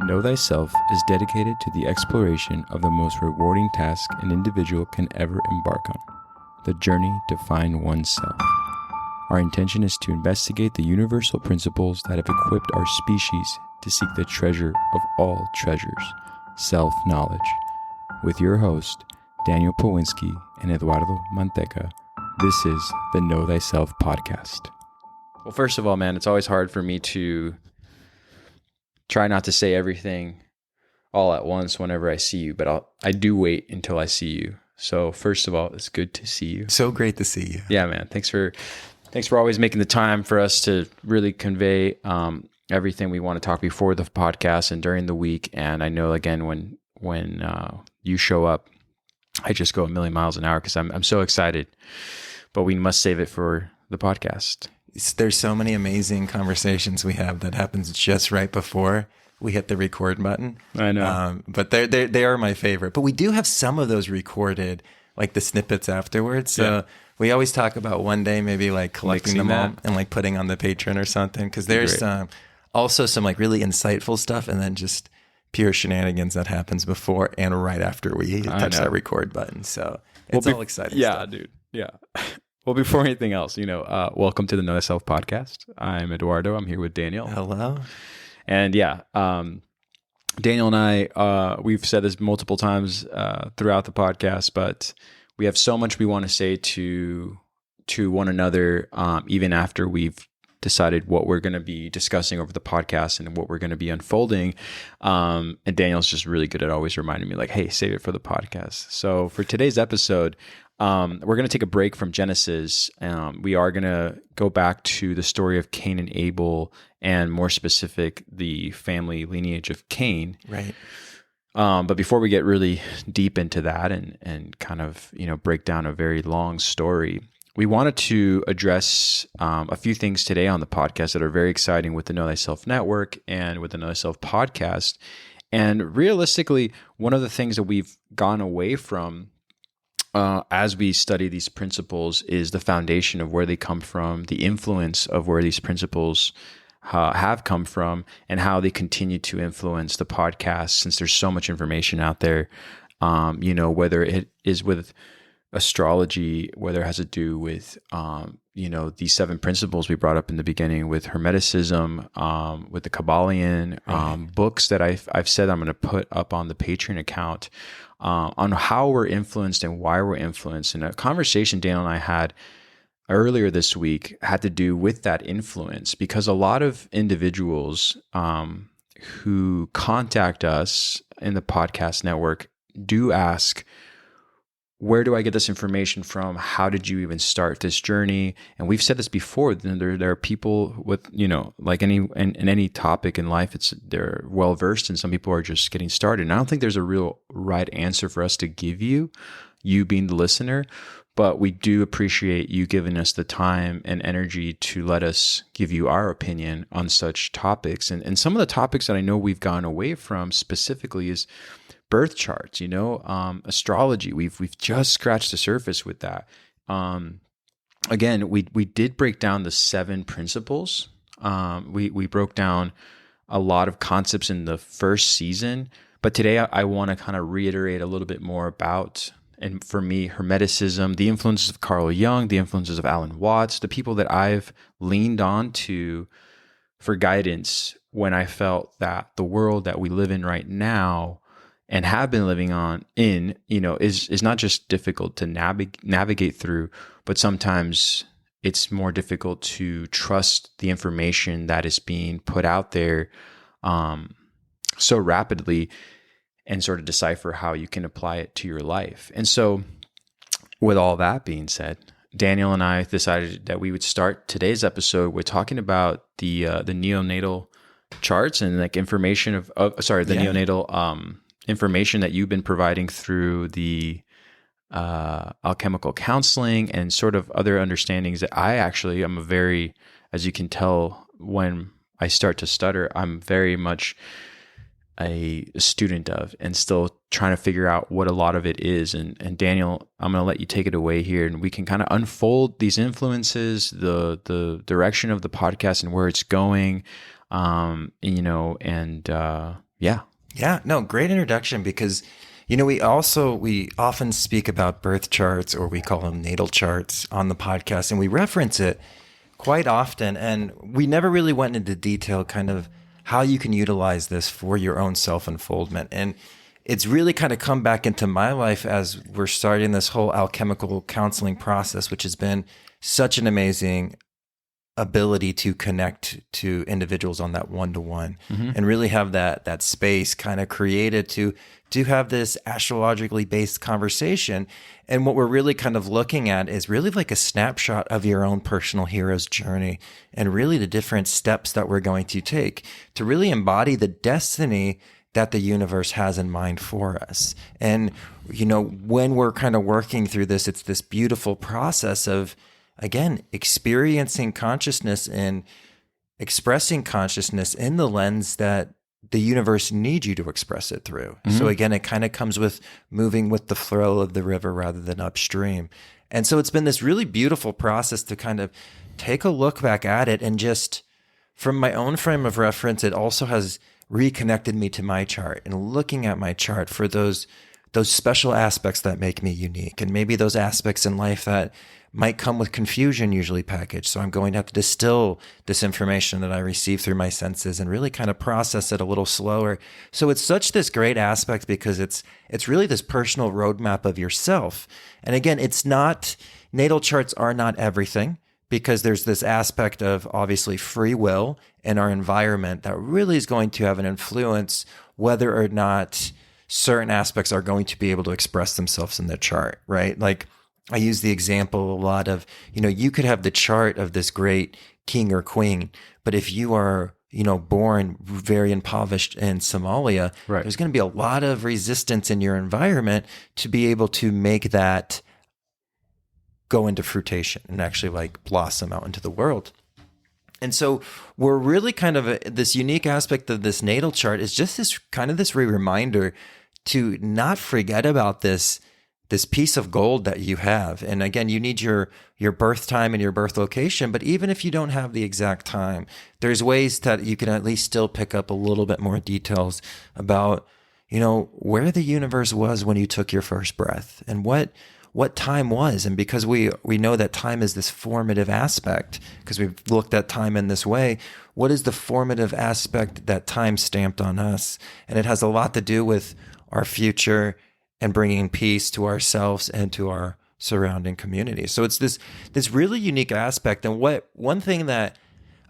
Know Thyself is dedicated to the exploration of the most rewarding task an individual can ever embark on, the journey to find oneself. Our intention is to investigate the universal principles that have equipped our species to seek the treasure of all treasures, self-knowledge. With your host, Daniel Powinski and Eduardo Manteca, this is the Know Thyself podcast. Well, first of all, man, it's always hard for me to try not to say everything all at once whenever I see you, but I do wait until I see you. So first of all, it's good to see you. So great to see you. Yeah, man. Thanks for always making the time for us to really convey everything we want to talk before the podcast and during the week. And I know, again, when you show up, I just go a million miles an hour because I'm so excited. But we must save it for the podcast. There's so many amazing conversations we have that happens just right before we hit the record button. I know. But they are my favorite. But we do have some of those recorded, like the snippets afterwards. So we always talk about one day maybe like collecting them all and like putting on the Patreon or something. Because there's also some like really insightful stuff and then just pure shenanigans that happens before and right after we touch that record button. So it's all exciting stuff. Dude. Yeah. Well, before anything else, welcome to the Know Thyself podcast. I'm Eduardo. I'm here with Daniel. Hello. And Daniel and I, we've said this multiple times throughout the podcast, but we have so much we want to say to one another, even after we've decided what we're going to be discussing over the podcast and what we're going to be unfolding. And Daniel's just really good at always reminding me like, hey, save it for the podcast. So for today's episode, we're going to take a break from Genesis. We are going to go back to the story of Cain and Abel, and more specific, the family lineage of Cain. Right. But before we get really deep into that and kind of, break down a very long story, we wanted to address a few things today on the podcast that are very exciting with the Know Thyself Network and with the Know Thyself podcast. And realistically, one of the things that we've gone away from as we study these principles is the foundation of where they come from, the influence of where these principles have come from, and how they continue to influence the podcast, since there's so much information out there, whether it is with astrology, whether it has to do with, these 7 principles we brought up in the beginning, with Hermeticism, with the Kabbalion, books that I've said I'm going to put up on the Patreon account, on how we're influenced and why we're influenced. And a conversation Daniel and I had earlier this week had to do with that influence, because a lot of individuals who contact us in the podcast network do ask, where do I get this information from? How did you even start this journey? And we've said this before. There are people with, like in any topic in life, they're well versed, and some people are just getting started. And I don't think there's a real right answer for us to give you being the listener. But we do appreciate you giving us the time and energy to let us give you our opinion on such topics. And some of the topics that I know we've gone away from specifically is birth charts, astrology. We've just scratched the surface with that. Again, we did break down the 7 principles. We broke down a lot of concepts in the first season, but today I want to kind of reiterate a little bit more about, and for me, Hermeticism, the influences of Carl Jung, the influences of Alan Watts, the people that I've leaned on to for guidance when I felt that the world that we live in right now and have been living in, is not just difficult to navigate through, but sometimes it's more difficult to trust the information that is being put out there so rapidly, and sort of decipher how you can apply it to your life. And so with all that being said, Daniel and I decided that we would start today's episode with talking about the neonatal charts and like information neonatal information that you've been providing through the alchemical counseling and sort of other understandings that I actually am as you can tell when I start to stutter, I'm very much a student of, and still trying to figure out what a lot of it is. And Daniel, I'm going to let you take it away here, and we can kind of unfold these influences, the direction of the podcast and where it's going, Yeah. Yeah, no, great introduction because, we often speak about birth charts, or we call them natal charts on the podcast, and we reference it quite often. And we never really went into detail kind of how you can utilize this for your own self-unfoldment. And it's really kind of come back into my life as we're starting this whole alchemical counseling process, which has been such an amazing ability to connect to individuals on that one-to-one, and really have that space kind of created to have this astrologically based conversation. And what we're really kind of looking at is really like a snapshot of your own personal hero's journey, and really the different steps that we're going to take to really embody the destiny that the universe has in mind for us. And, when we're kind of working through this, it's this beautiful process of, again, experiencing consciousness and expressing consciousness in the lens that the universe needs you to express it through. So again, it kind of comes with moving with the flow of the river rather than upstream. And so it's been this really beautiful process to kind of take a look back at it, and just from my own frame of reference, it also has reconnected me to my chart, and looking at my chart for those special aspects that make me unique, and maybe those aspects in life that might come with confusion usually packaged. So I'm going to have to distill this information that I receive through my senses and really kind of process it a little slower. So it's such this great aspect because it's really this personal roadmap of yourself. And again, natal charts are not everything, because there's this aspect of obviously free will in our environment that really is going to have an influence whether or not certain aspects are going to be able to express themselves in the chart, right? Like, I use the example a lot of, you could have the chart of this great king or queen, but if you are, born very impoverished in Somalia, right, there's going to be a lot of resistance in your environment to be able to make that go into fruition and actually like blossom out into the world. And so we're really kind of this unique aspect of this natal chart is just this kind of this reminder to not forget about this piece of gold that you have. And again, you need your birth time and your birth location, but even if you don't have the exact time, there's ways that you can at least still pick up a little bit more details about, where the universe was when you took your first breath, and what time was. And because we know that time is this formative aspect, because we've looked at time in this way, what is the formative aspect that time stamped on us? And it has a lot to do with our future and bringing peace to ourselves and to our surrounding community. So it's this really unique aspect. And one thing that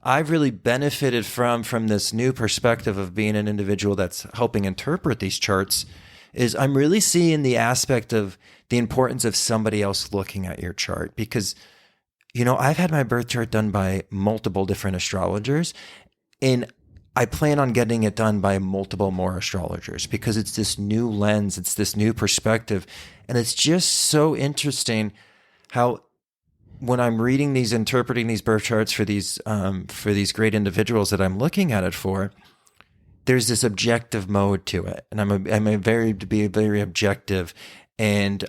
I've really benefited from this new perspective of being an individual that's helping interpret these charts is I'm really seeing the aspect of the importance of somebody else looking at your chart. Because, I've had my birth chart done by multiple different astrologers, and I plan on getting it done by multiple more astrologers, because it's this new lens, it's this new perspective. And it's just so interesting how when I'm interpreting these birth charts for these great individuals that I'm looking at it for, there's this objective mode to it. And to be very objective. And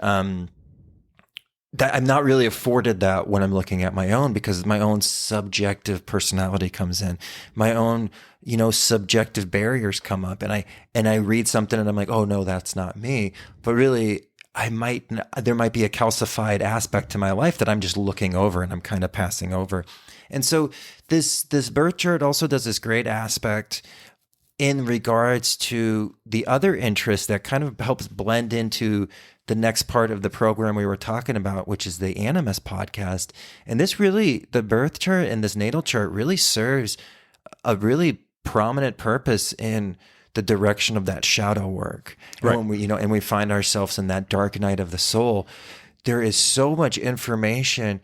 that I'm not really afforded that when I'm looking at my own, because my own subjective personality comes in, my own, subjective barriers come up, and I read something and I'm like, oh no, that's not me. But really, there might be a calcified aspect to my life that I'm just looking over and I'm kind of passing over. And so this birth chart also does this great aspect in regards to the other interest that kind of helps blend into the next part of the program we were talking about, which is the Animus podcast. And the birth chart and this natal chart really serves a really prominent purpose in the direction of that shadow work. Right. And when we find ourselves in that dark night of the soul, there is so much information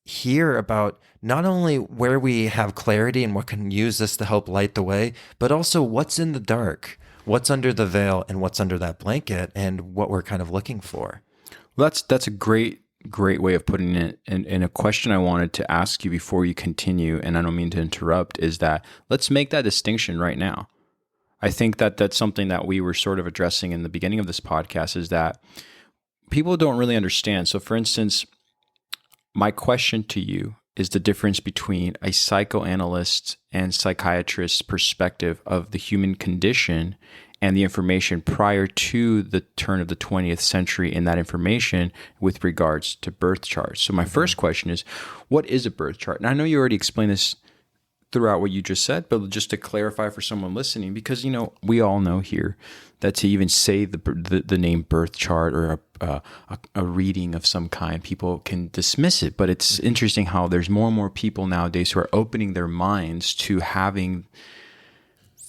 here about not only where we have clarity and what can use this to help light the way, but also what's in the dark, what's under the veil, and what's under that blanket, and what we're kind of looking for. Well, that's a great way of putting it. And a question I wanted to ask you before you continue, and I don't mean to interrupt, is that let's make that distinction right now. I think that that's something that we were sort of addressing in the beginning of this podcast, is that people don't really understand. So for instance, my question to you is the difference between a psychoanalyst and psychiatrist's perspective of the human condition and the information prior to the turn of the 20th century in that information with regards to birth charts. So my first question is, what is a birth chart? And I know you already explained this throughout what you just said, but just to clarify for someone listening, because, we all know here that to even say the name birth chart or a reading of some kind, people can dismiss it. But it's interesting how there's more and more people nowadays who are opening their minds to having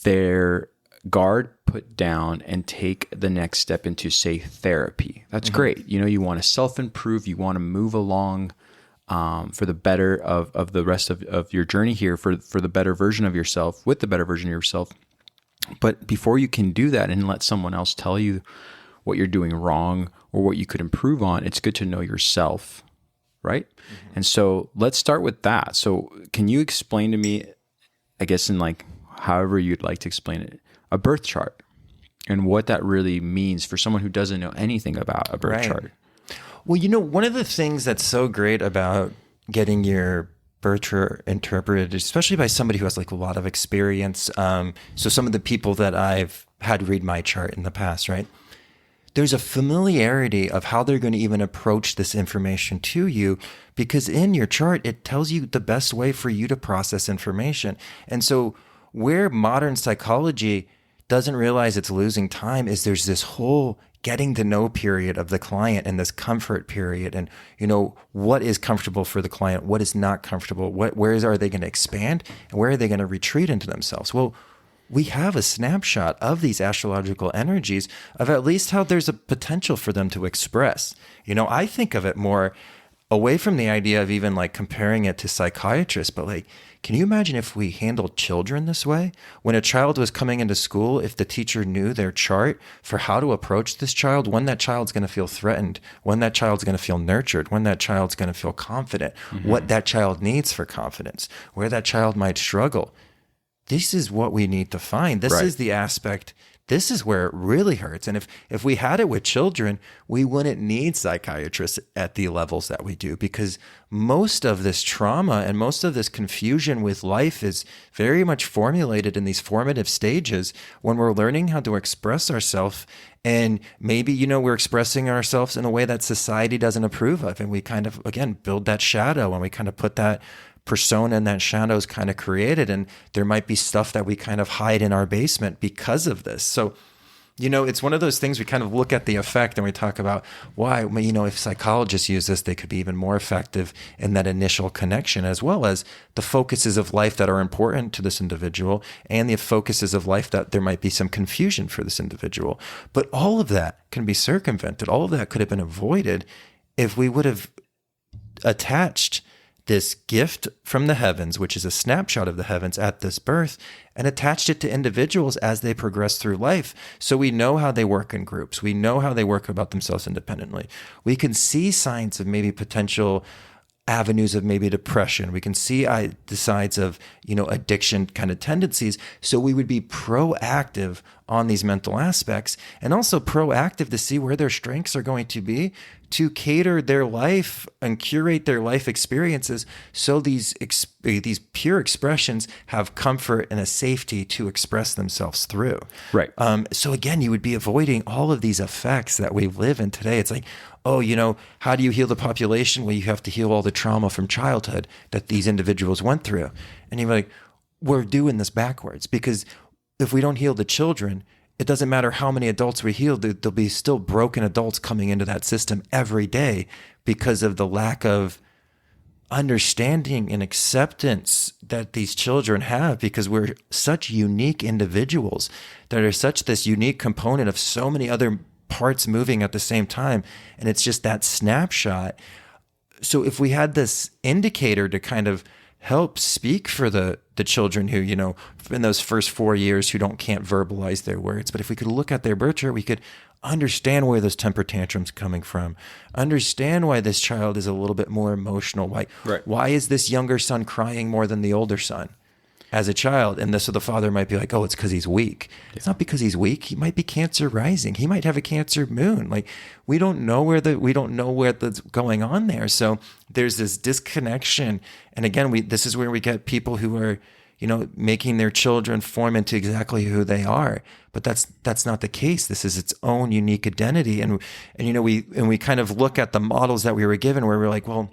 their guard put down and take the next step into, say, therapy. That's great. You want to self-improve. You want to move along for the better of the rest of your journey here, for the better version of yourself, with the better version of yourself. But before you can do that and let someone else tell you what you're doing wrong or what you could improve on, it's good to know yourself, right? And so let's start with that. So can you explain to me, I guess in however you'd like to explain it, a birth chart and what that really means for someone who doesn't know anything about a birth chart? Well, one of the things that's so great about getting your birth chart interpreted, especially by somebody who has a lot of experience. So some of the people that I've had read my chart in the past, right? There's a familiarity of how they're going to even approach this information to you, because in your chart, it tells you the best way for you to process information. And so where modern psychology doesn't realize it's losing time is there's this whole getting to know period of the client and this comfort period. And, what is comfortable for the client? What is not comfortable? Where are they going to expand? And where are they going to retreat into themselves? Well, we have a snapshot of these astrological energies of at least how there's a potential for them to express. I think of it more away from the idea of even comparing it to psychiatrists, but can you imagine if we handled children this way? When a child was coming into school, if the teacher knew their chart for how to approach this child, when that child's going to feel threatened, when that child's going to feel nurtured, when that child's going to feel confident, what that child needs for confidence, where that child might struggle. This is what we need to find. This is the aspect. This is where it really hurts. And if we had it with children, we wouldn't need psychiatrists at the levels that we do, because most of this trauma and most of this confusion with life is very much formulated in these formative stages when we're learning how to express ourselves. And maybe, we're expressing ourselves in a way that society doesn't approve of. And we kind of, again, build that shadow and we kind of put that persona and that shadow is kind of created, and there might be stuff that we kind of hide in our basement because of this. So, it's one of those things we kind of look at the effect and we talk about why, if psychologists use this, they could be even more effective in that initial connection, as well as the focuses of life that are important to this individual and the focuses of life that there might be some confusion for this individual. But all of that can be circumvented. All of that could have been avoided if we would have attached this gift from the heavens, which is a snapshot of the heavens at this birth, and attached it to individuals as they progress through life. So we know how they work in groups. We know how they work about themselves independently. We can see signs of maybe potential avenues of maybe depression. We can see the sides of, addiction kind of tendencies. So we would be proactive on these mental aspects, and also proactive to see where their strengths are going to be, to cater their life and curate their life experiences so these pure expressions have comfort and a safety to express themselves through. Right. So again, you would be avoiding all of these effects that we live in today. It's like, how do you heal the population? Well, you have to heal all the trauma from childhood that these individuals went through. And you're like, we're doing this backwards, because if we don't heal the children, it doesn't matter how many adults we heal, there'll be still broken adults coming into that system every day because of the lack of understanding and acceptance that these children have, because we're such unique individuals that are such this unique component of so many other parts moving at the same time. And it's just that snapshot. So if we had this indicator to kind of help speak for the children who, in those first 4 years who can't verbalize their words. But if we could look at their birth chart, we could understand where those temper tantrums coming from, understand why this child is a little bit more emotional. Why is this younger son crying more than the older son? as a child. And so the father might be like, oh, it's because he's weak. Yeah. It's not because he's weak. He might be Cancer rising. He might have a Cancer moon. Like we don't know what's going on there. So there's this disconnection. And again, this is where we get people who are, making their children form into exactly who they are. But that's not the case. This is its own unique identity. And we kind of look at the models that we were given where we're like, well,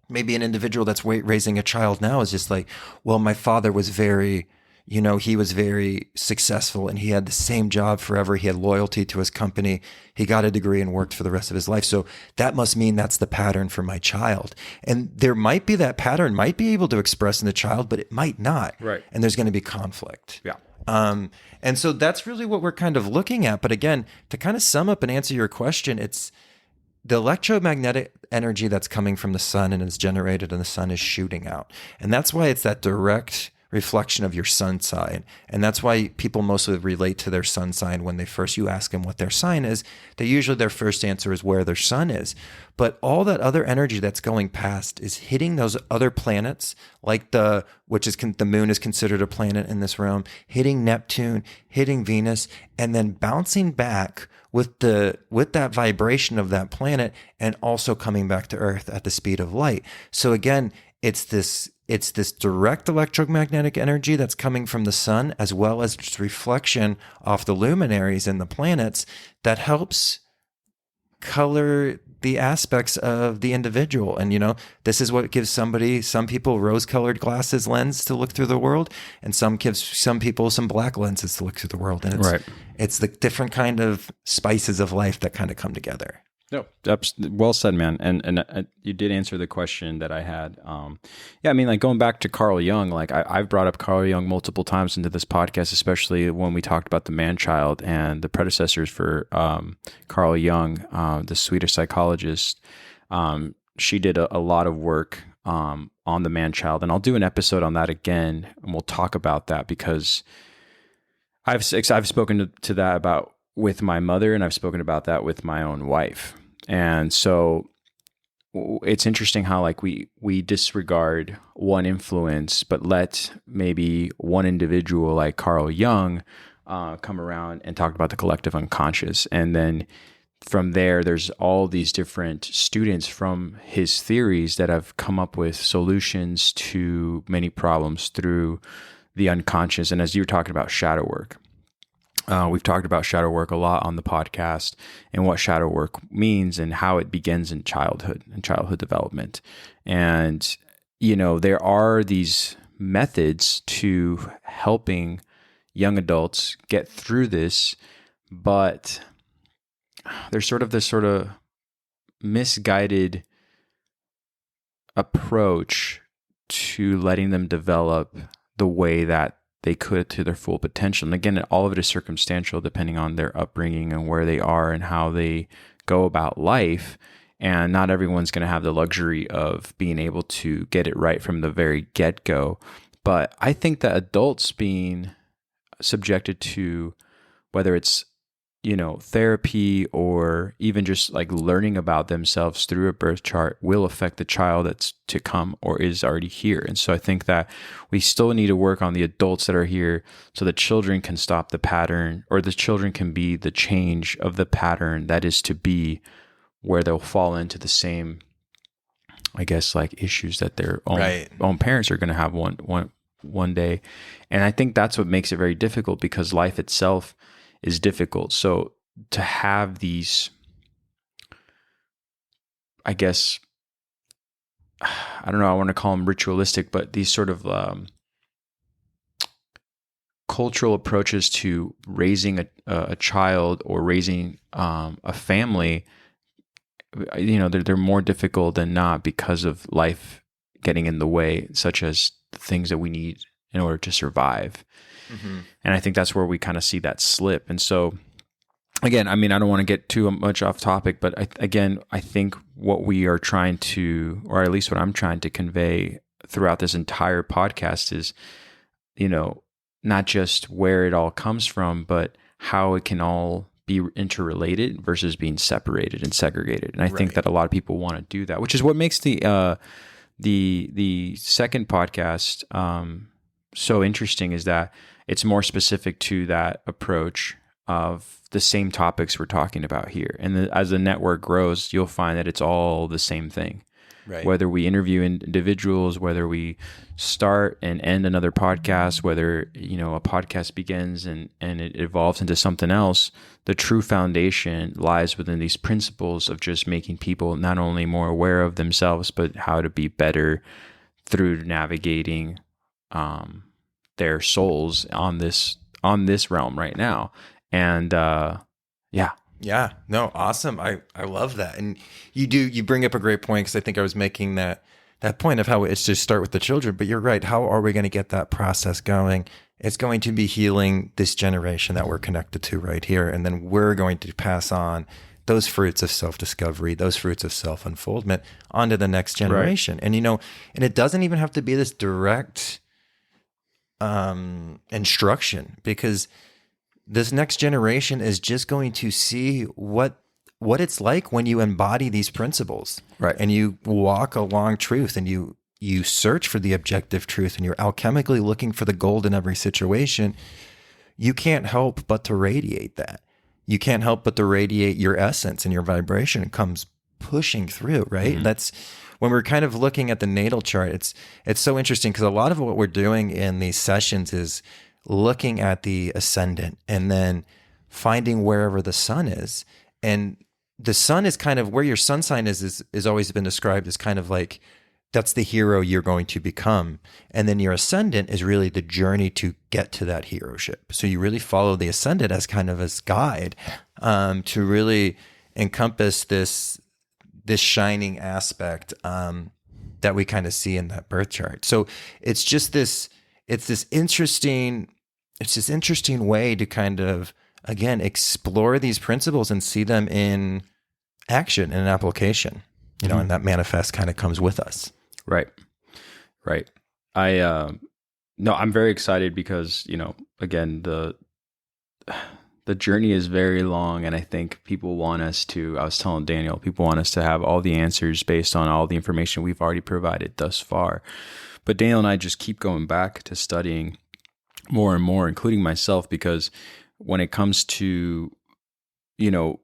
maybe an individual that's raising a child now is just like, well, my father was very, he was very successful and he had the same job forever. He had loyalty to his company. He got a degree and worked for the rest of his life. So that must mean that's the pattern for my child. And there might be that pattern might be able to express in the child, but it might not. Right. And there's going to be conflict. Yeah. And so that's really what we're kind of looking at. But again, to kind of sum up and answer your question, it's the electromagnetic energy that's coming from the sun and is generated and the sun is shooting out. And that's why it's that direct reflection of your sun sign. And that's why people mostly relate to their sun sign when you ask them what their sign is. Their first answer is where their sun is. But all that other energy that's going past is hitting those other planets, like the moon is considered a planet in this realm, hitting Neptune, hitting Venus, and then bouncing back with that vibration of that planet and also coming back to Earth at the speed of light. So again, it's this direct electromagnetic energy that's coming from the sun, as well as just reflection off the luminaries and the planets that helps color the aspects of the individual. And, this is what gives some people rose-colored glasses lens to look through the world, and some people some black lenses to look through the world. And it's the different kind of spices of life that kind of come together. No, that's well said, man. And you did answer the question that I had. Like going back to Carl Jung, like I've brought up Carl Jung multiple times into this podcast, especially when we talked about the man-child and the predecessors for Carl Jung, the Swedish psychologist. She did a lot of work on the man-child, and I'll do an episode on that again, and we'll talk about that because I've spoken to that about with my mother, and I've spoken about that with my own wife. And so it's interesting how like we disregard one influence, but let maybe one individual like Carl Jung come around and talk about the collective unconscious. And then from there, there's all these different students from his theories that have come up with solutions to many problems through the unconscious. And as you were talking about shadow work, we've talked about shadow work a lot on the podcast and what shadow work means and how it begins in childhood and childhood development. And, there are these methods to helping young adults get through this, but there's sort of this sort of misguided approach to letting them develop the way that they could to their full potential. And again, all of it is circumstantial depending on their upbringing and where they are and how they go about life. And not everyone's going to have the luxury of being able to get it right from the very get-go. But I think that adults being subjected to, whether it's therapy or even just like learning about themselves through a birth chart, will affect the child that's to come or is already here. And so I think that we still need to work on the adults that are here so the children can stop the pattern, or the children can be the change of the pattern that is to be, where they'll fall into the same, I guess, like issues that their own parents are going to have one day. And I think that's what makes it very difficult, because life itself is difficult. So to have these, I guess, I don't know, I want to call them ritualistic, but these sort of cultural approaches to raising a child or raising a family, they're more difficult than not because of life getting in the way, such as the things that we need in order to survive. Mm-hmm. And I think that's where we kind of see that slip. And so, again, I don't want to get too much off topic, but I think what we are trying to, or at least what I'm trying to convey throughout this entire podcast is, not just where it all comes from, but how it can all be interrelated versus being separated and segregated. And I think that a lot of people want to do that, which is what makes the second podcast, so interesting is that it's more specific to that approach of the same topics we're talking about here. And as the network grows, you'll find that it's all the same thing. Right. Whether we interview individuals, whether we start and end another podcast, whether, you know, a podcast begins and it evolves into something else, the true foundation lies within these principles of just making people not only more aware of themselves, but how to be better through navigating their souls on this realm right now. And Yeah, no, awesome. I love that. And you bring up a great point, because I think I was making that point of how it's just start with the children, but you're right. How are we going to get that process going? It's going to be healing this generation that we're connected to right here. And then we're going to pass on those fruits of self-discovery, those fruits of self-unfoldment onto the next generation. Right. And, you know, and it doesn't even have to be this direct instruction, because this next generation is just going to see what it's like when you embody these principles, right? And you walk along truth, and you search for the objective truth, and you're alchemically looking for the gold in every situation. You can't help but to radiate that. You can't help but to radiate your essence, and your vibration comes pushing through, right? Mm-hmm. That's when we're kind of looking at the natal chart. It's so interesting, because a lot of what we're doing in these sessions is looking at the ascendant and then finding wherever the sun is. And the sun is kind of where your sun sign is always been described as kind of like, that's the hero you're going to become. And then your ascendant is really the journey to get to that heroship. So you really follow the ascendant as kind of a guide to really encompass this shining aspect that we kind of see in that birth chart. So it's this interesting way to kind of, again, explore these principles and see them in action and application, you know, and that manifest kind of comes with us. Right. I'm very excited because, you know, again, the journey is very long, and I think people want us to, I was telling Daniel, people want us to have all the answers based on all the information we've already provided thus far. But Daniel and I just keep going back to studying more and more, including myself, because when it comes to, you know,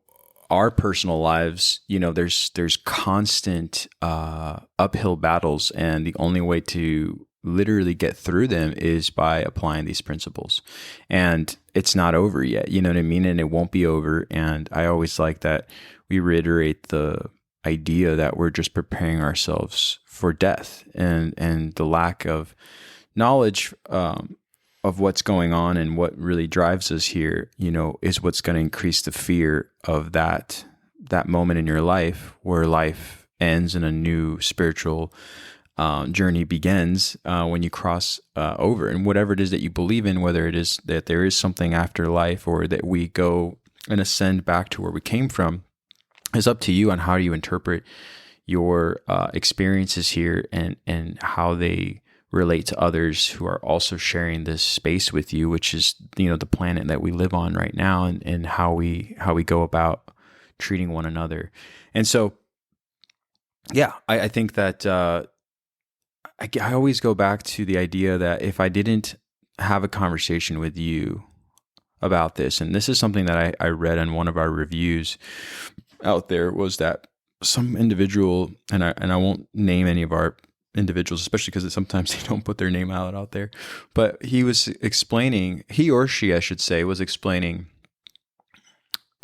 our personal lives, you know, there's constant uphill battles, and the only way to literally get through them is by applying these principles. And it's not over yet, you know what I mean? And it won't be over. And I always like that we reiterate the idea that we're just preparing ourselves for death, and the lack of knowledge of what's going on and what really drives us here, you know, is what's going to increase the fear of that moment in your life where life ends and a new spiritual journey begins when you cross over. And whatever it is that you believe in, whether it is that there is something after life or that we go and ascend back to where we came from, is up to you on how you interpret your experiences here and how they relate to others who are also sharing this space with you, which is, you know, the planet that we live on right now, and how we go about treating one another. And so, yeah, I think that I always go back to the idea that if I didn't have a conversation with you about this, and this is something that I read in one of our reviews out there, was that some individual, and I won't name any of our individuals, especially because sometimes they don't put their name out there, but he was explaining, he or she, I should say, was explaining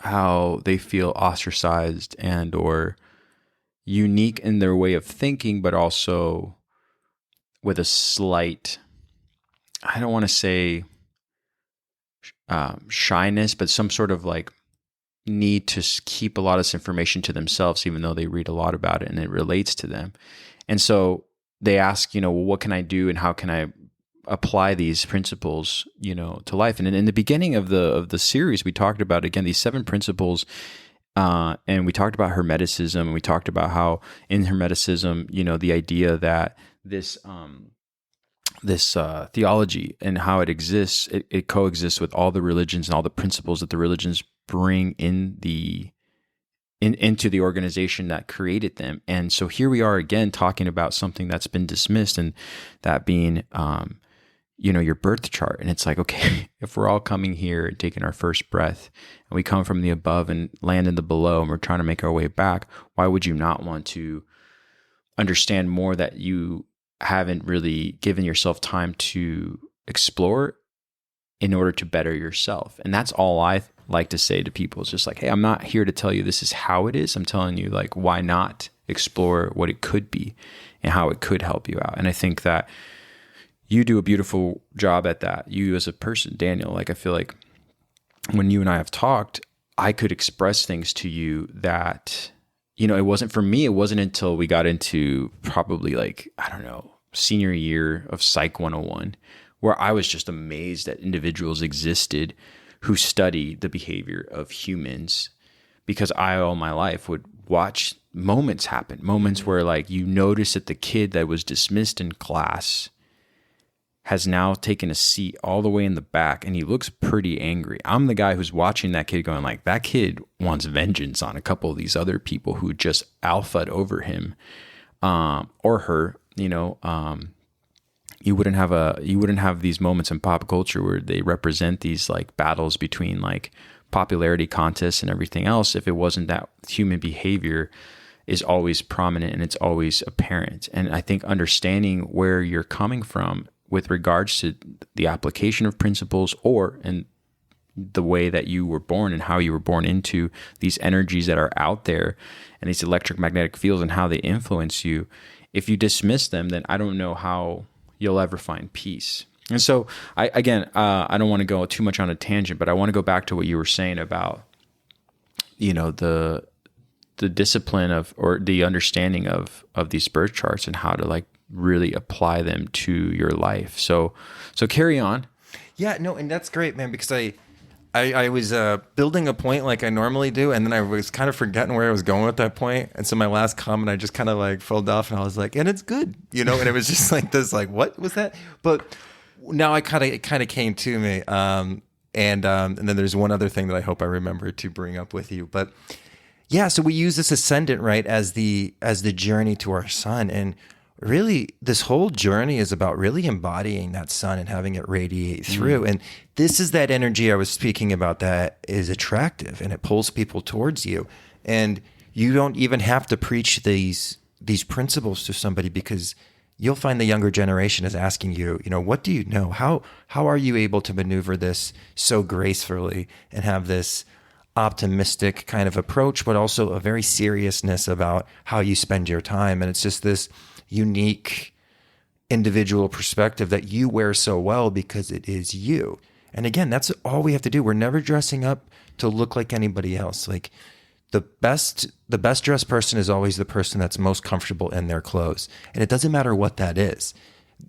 how they feel ostracized and or unique in their way of thinking, but also with a slight, I don't want to say shyness, but some sort of like need to keep a lot of this information to themselves, even though they read a lot about it and it relates to them. And so they ask, you know, well, what can I do and how can I apply these principles, you know, to life? And in the beginning of the series, we talked about, again, these 7 principles, and we talked about Hermeticism, and we talked about how in Hermeticism, you know, the idea that this theology and how it exists, it coexists with all the religions and all the principles that the religions bring into the organization that created them. And so here we are again talking about something that's been dismissed, and that being, your birth chart. And it's like, okay, if we're all coming here and taking our first breath and we come from the above and land in the below and we're trying to make our way back, why would you not want to understand more that you haven't really given yourself time to explore in order to better yourself? And that's all I like to say to people. It's just like, hey, I'm not here to tell you this is how it is. I'm telling you, like, why not explore what it could be and how it could help you out. And I think that you do a beautiful job at that. You as a person, Daniel, like, I feel like when you and I have talked, I could express things to you that, it wasn't for me. It wasn't until we got into probably like, I don't know, senior year of Psych 101, where I was just amazed that individuals existed who study the behavior of humans, because I all my life would watch moments happen, moments where like you notice that the kid that was dismissed in class has now taken a seat all the way in the back and he looks pretty angry. I'm the guy who's watching that kid going like, that kid wants vengeance on a couple of these other people who just alphaed over him or her. You wouldn't have these moments in pop culture where they represent these like battles between like popularity contests and everything else if it wasn't that human behavior is always prominent and it's always apparent. And I think understanding where you're coming from with regards to the application of principles and the way that you were born and how you were born into these energies that are out there and these electromagnetic fields and how they influence you. If you dismiss them, then I don't know how you'll ever find peace. And so I don't want to go too much on a tangent, but I want to go back to what you were saying about, the discipline or the understanding of these birth charts and how to like really apply them to your life. So carry on. Yeah, no, and that's great, man, because I was building a point like I normally do, and then I was kind of forgetting where I was going with that point. And so my last comment, I just kind of like filled off, and I was like, and it's good, and it was just like this, like, what was that? But now it kind of came to me. And then there's one other thing that I hope I remember to bring up with you. But yeah, so we use this ascendant, right, as the journey to our sun. And really, this whole journey is about really embodying that sun and having it radiate through. And this is that energy I was speaking about that is attractive and it pulls people towards you. And you don't even have to preach these principles to somebody, because you'll find the younger generation is asking you, what do you know? How are you able to maneuver this so gracefully and have this optimistic kind of approach, but also a very seriousness about how you spend your time? And it's just this unique individual perspective that you wear so well because it is you. And again, that's all we have to do. We're never dressing up to look like anybody else. Like the best dressed person is always the person that's most comfortable in their clothes. And it doesn't matter what that is.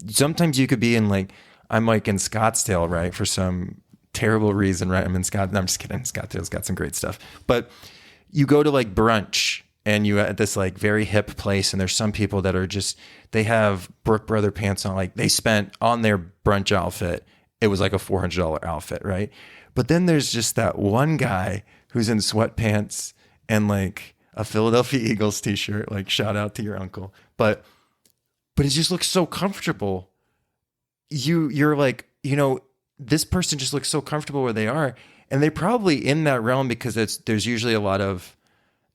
Sometimes you could be in I'm like in Scottsdale, right? For some terrible reason, right? I'm in Scottsdale. No, I'm just kidding. Scottsdale's got some great stuff. But you go to like brunch and you at this like very hip place, and there's some people that are just, they have Brook Brother pants on, like they spent on their brunch outfit, it was like a $400 outfit, right? But then there's just that one guy who's in sweatpants and like a Philadelphia Eagles t-shirt, like shout out to your uncle. But it just looks so comfortable. You're like, this person just looks so comfortable where they are. And they probably in that realm because there's usually a lot of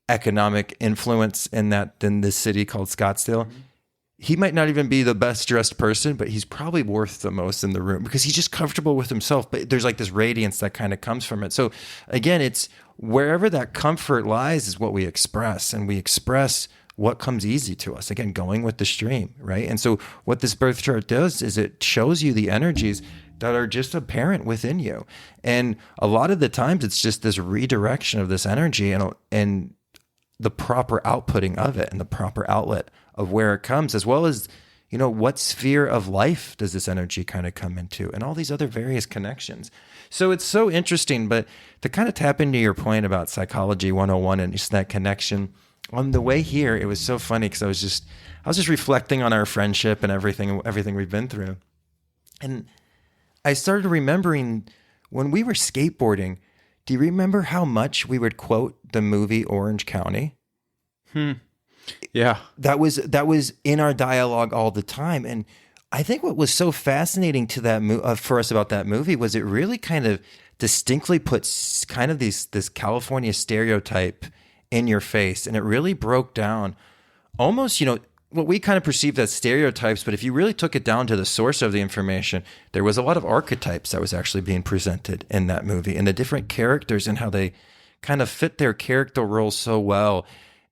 economic influence in this city called Scottsdale. Mm-hmm. He might not even be the best dressed person, but he's probably worth the most in the room because he's just comfortable with himself. But there's like this radiance that kind of comes from it. So again, it's wherever that comfort lies is what we express, and we express what comes easy to us. Again, going with the stream, right? And so what this birth chart does is it shows you the energies that are just apparent within you. And a lot of the times it's just this redirection of this energy and the proper outputting of it and the proper outlet of where it comes, as well as, what sphere of life does this energy kind of come into, and all these other various connections. So it's so interesting. But to kind of tap into your point about Psychology 101 and just that connection, on the way here, it was so funny because I was just reflecting on our friendship and everything we've been through. And I started remembering when we were skateboarding, do you remember how much we would quote the movie Orange County? Yeah. That was in our dialogue all the time. And I think what was so fascinating to that for us about that movie was it really kind of distinctly puts kind of this California stereotype in your face, and it really broke down almost, what we kind of perceived as stereotypes, but if you really took it down to the source of the information, there was a lot of archetypes that was actually being presented in that movie, and the different characters and how they kind of fit their character roles so well.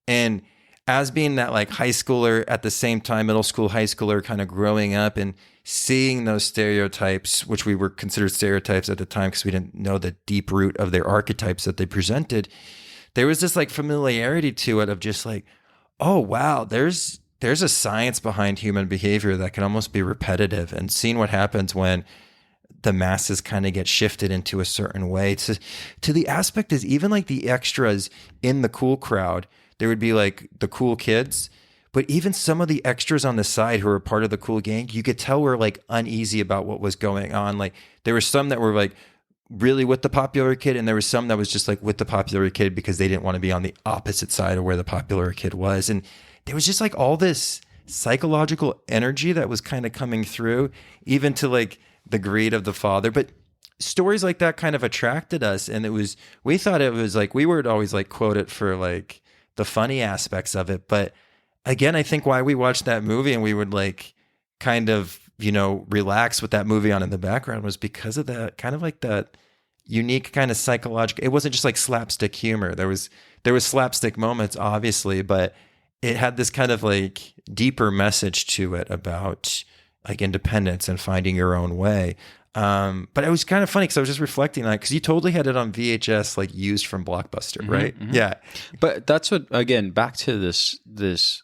And as being that like high schooler at the same time, middle school, high schooler, kind of growing up and seeing those stereotypes, which we were considered stereotypes at the time because we didn't know the deep root of their archetypes that they presented, there was this like familiarity to it of just like, oh, wow, there's a science behind human behavior that can almost be repetitive, and seeing what happens when the masses kind of get shifted into a certain way. To the aspect is even like the extras in the cool crowd, there would be like the cool kids, but even some of the extras on the side who were part of the cool gang, you could tell were like uneasy about what was going on. Like there were some that were like really with the popular kid, and there was some that was just like with the popular kid because they didn't want to be on the opposite side of where the popular kid was. And there was just like all this psychological energy that was kind of coming through, even to like the greed of the father. But stories like that kind of attracted us, and we thought it was like, we would always like quote it for like the funny aspects of it. But again, I think why we watched that movie and we would like kind of, relax with that movie on in the background was because of that kind of like that unique kind of psychological, it wasn't just like slapstick humor. There was slapstick moments, obviously, but it had this kind of like deeper message to it about like independence and finding your own way. But it was kind of funny because I was just reflecting on it, because you totally had it on VHS, like used from Blockbuster, right? Mm-hmm. Yeah. But that's what, again, back to this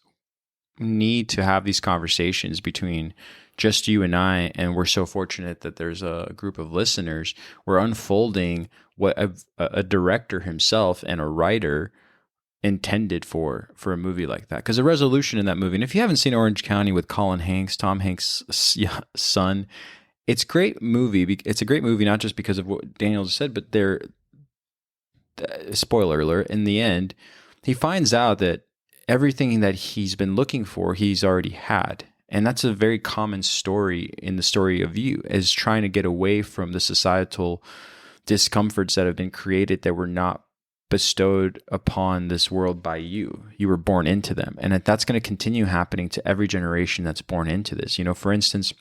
need to have these conversations between just you and I, and we're so fortunate that there's a group of listeners. We're unfolding what a director himself and a writer intended for a movie like that. Because the resolution in that movie, and if you haven't seen Orange County with Colin Hanks, Tom Hanks' son, it's a great movie. It's a great movie not just because of what Daniel just said, but spoiler alert, in the end, he finds out that everything that he's been looking for, he's already had. And that's a very common story in the story of you, is trying to get away from the societal discomforts that have been created that were not bestowed upon this world by you. You were born into them. And that's going to continue happening to every generation that's born into this. For instance,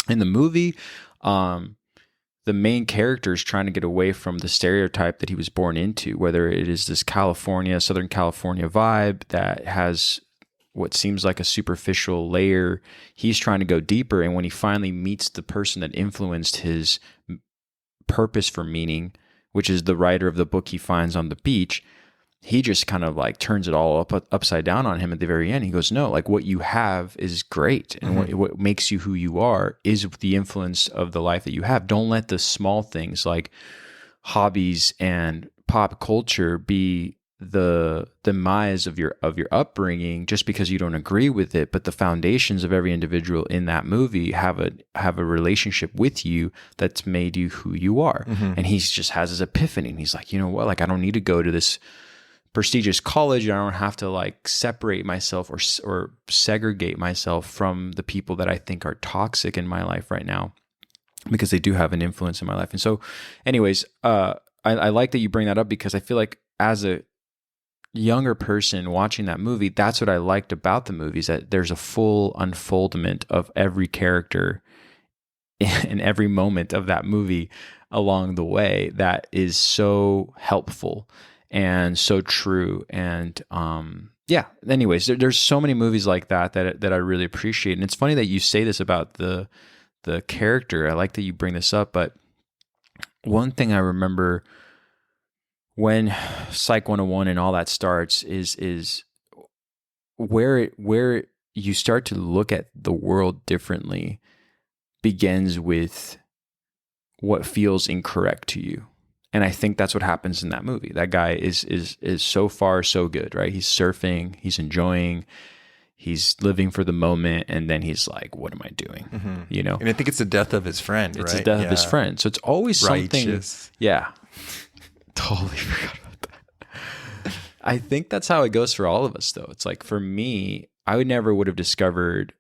in the movie, the main character is trying to get away from the stereotype that he was born into, whether it is this Southern California vibe that has what seems like a superficial layer. He's trying to go deeper. And when he finally meets the person that influenced his purpose for meaning, which is the writer of the book he finds on the beach, he just kind of like turns it all upside down on him at the very end. He goes, no, like what you have is great. And what makes you who you are is the influence of the life that you have. Don't let the small things like hobbies and pop culture be the demise of your upbringing just because you don't agree with it. But the foundations of every individual in that movie have a relationship with you that's made you who you are. And he just has his epiphany, and he's like, you know what, like I don't need to go to this prestigious college. I don't have to like separate myself or segregate myself from the people that I think are toxic in my life right now, because they do have an influence in my life. And so anyways, I like that you bring that up, because I feel like as a younger person watching that movie, that's what I liked about the movie, is that there's a full unfoldment of every character in every moment of that movie along the way that is so helpful and so true. And anyways, there's so many movies like that I really appreciate. And it's funny that you say this about the character. I like that you bring this up, but one thing I remember when Psych 101 and all that starts is where you start to look at the world differently begins with what feels incorrect to you. And I think that's what happens in that movie. That guy is so far so good, right? He's surfing, he's enjoying, he's living for the moment, and then he's like, what am I doing? And I think it's the death of his friend, right? It's the death of his friend. So it's always something. Righteous. Yeah. Totally forgot about that. I think that's how it goes for all of us, though. It's like, for me, I would have discovered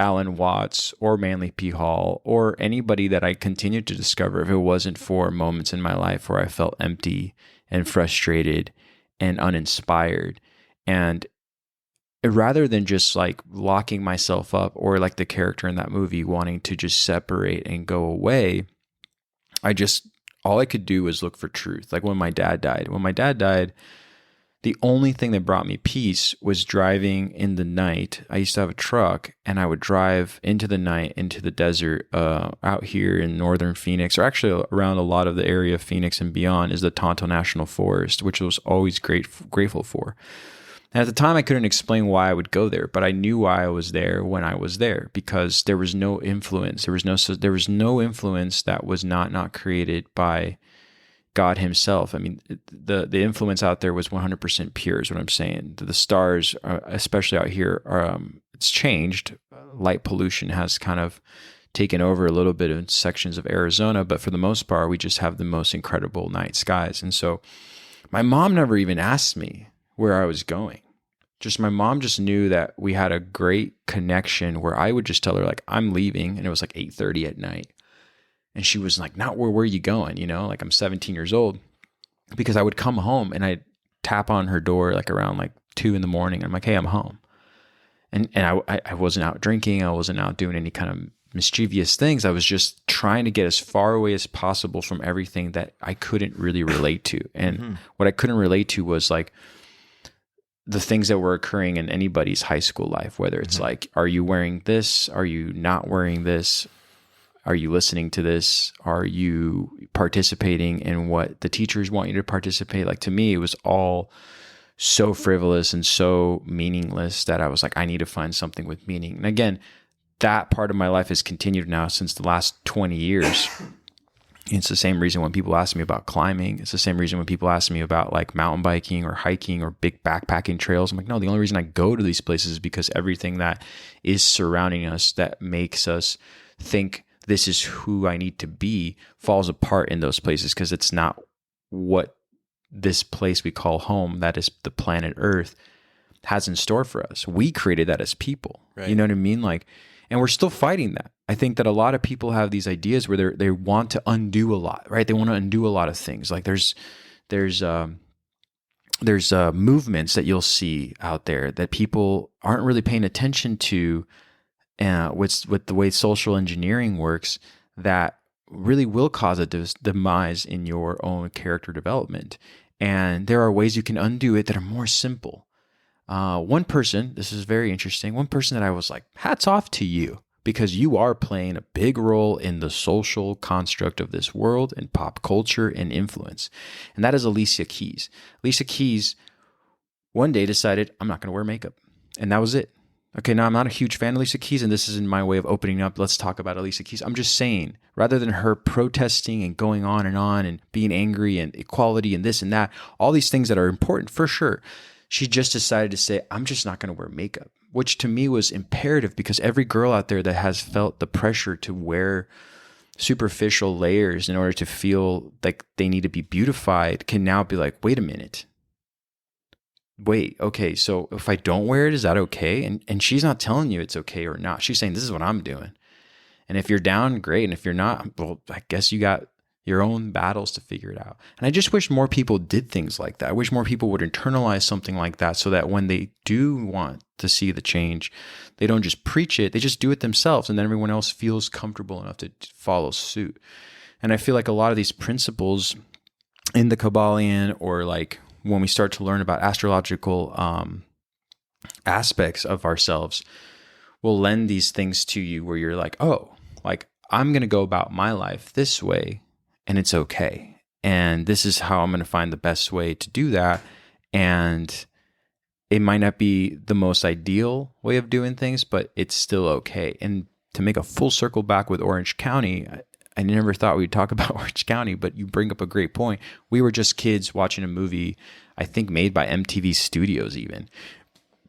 Alan Watts or Manly P. Hall or anybody that I continued to discover if it wasn't for moments in my life where I felt empty and frustrated and uninspired. And rather than just like locking myself up or like the character in that movie wanting to just separate and go away, all I could do was look for truth. Like when my dad died, the only thing that brought me peace was driving in the night. I used to have a truck, and I would drive into the night into the desert out here in northern Phoenix, or actually around a lot of the area of Phoenix and beyond is the Tonto National Forest, which I was always grateful for. And at the time, I couldn't explain why I would go there, but I knew why I was there when I was there, because there was no influence. There was no influence that was not created by God himself. I mean, the influence out there was 100% pure is what I'm saying. The stars, especially out here, it's changed. Light pollution has kind of taken over a little bit in sections of Arizona, but for the most part, we just have the most incredible night skies. And so my mom never even asked me where I was going. My mom just knew that we had a great connection where I would just tell her like, I'm leaving. And it was like 8:30 at night. And she was like, not where are you going? You know, like I'm 17 years old, because I would come home and I'd tap on her door like around like 2 a.m. And I'm like, hey, I'm home. And I wasn't out drinking. I wasn't out doing any kind of mischievous things. I was just trying to get as far away as possible from everything that I couldn't really relate to. And what I couldn't relate to was like the things that were occurring in anybody's high school life, whether it's like, are you wearing this? Are you not wearing this? Are you listening to this? Are you participating in what the teachers want you to participate? Like to me, it was all so frivolous and so meaningless that I was like, I need to find something with meaning. And again, that part of my life has continued now since the last 20 years. It's the same reason when people ask me about climbing. It's the same reason when people ask me about like mountain biking or hiking or big backpacking trails. I'm like, no, the only reason I go to these places is because everything that is surrounding us that makes us think this is who I need to be falls apart in those places, because it's not what this place we call home, that is the planet Earth, has in store for us. We created that as people. Right. You know what I mean? Like, and we're still fighting that. I think that a lot of people have these ideas where they want to undo a lot, right? They want to undo a lot of things. Like there's movements that you'll see out there that people aren't really paying attention to. With the way social engineering works, that really will cause a demise in your own character development. And there are ways you can undo it that are more simple. One person, this is very interesting, one person that I was like, hats off to you, because you are playing a big role in the social construct of this world and pop culture and influence. And that is Alicia Keys. Alicia Keys one day decided, I'm not going to wear makeup. And that was it. Okay, now I'm not a huge fan of Alicia Keys, and this isn't my way of opening up. Let's talk about Alicia Keys. I'm just saying, rather than her protesting and going on and being angry and equality and this and that, all these things that are important for sure, she just decided to say, I'm just not going to wear makeup, which to me was imperative, because every girl out there that has felt the pressure to wear superficial layers in order to feel like they need to be beautified can now be like, wait a minute. Wait, okay, so if I don't wear it, is that okay? And she's not telling you it's okay or not. She's saying, this is what I'm doing. And if you're down, great. And if you're not, well, I guess you got your own battles to figure it out. And I just wish more people did things like that. I wish more people would internalize something like that, so that when they do want to see the change, they don't just preach it, they just do it themselves. And then everyone else feels comfortable enough to follow suit. And I feel like a lot of these principles in the Kabbalion, or like when we start to learn about astrological aspects of ourselves, will lend these things to you where you're like, oh, like I'm going to go about my life this way and it's okay. And this is how I'm going to find the best way to do that. And it might not be the most ideal way of doing things, but it's still okay. And to make a full circle back with Orange County, I never thought we'd talk about Orange County, but you bring up a great point. We were just kids watching a movie, I think made by MTV Studios even.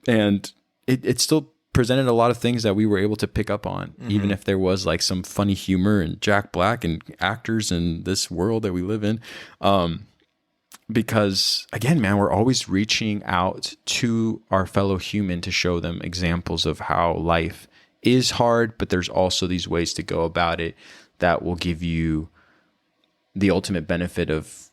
And it still presented a lot of things that we were able to pick up on, even if there was like some funny humor and Jack Black and actors in this world that we live in. Because again, man, we're always reaching out to our fellow human to show them examples of how life is hard, but there's also these ways to go about it that will give you the ultimate benefit of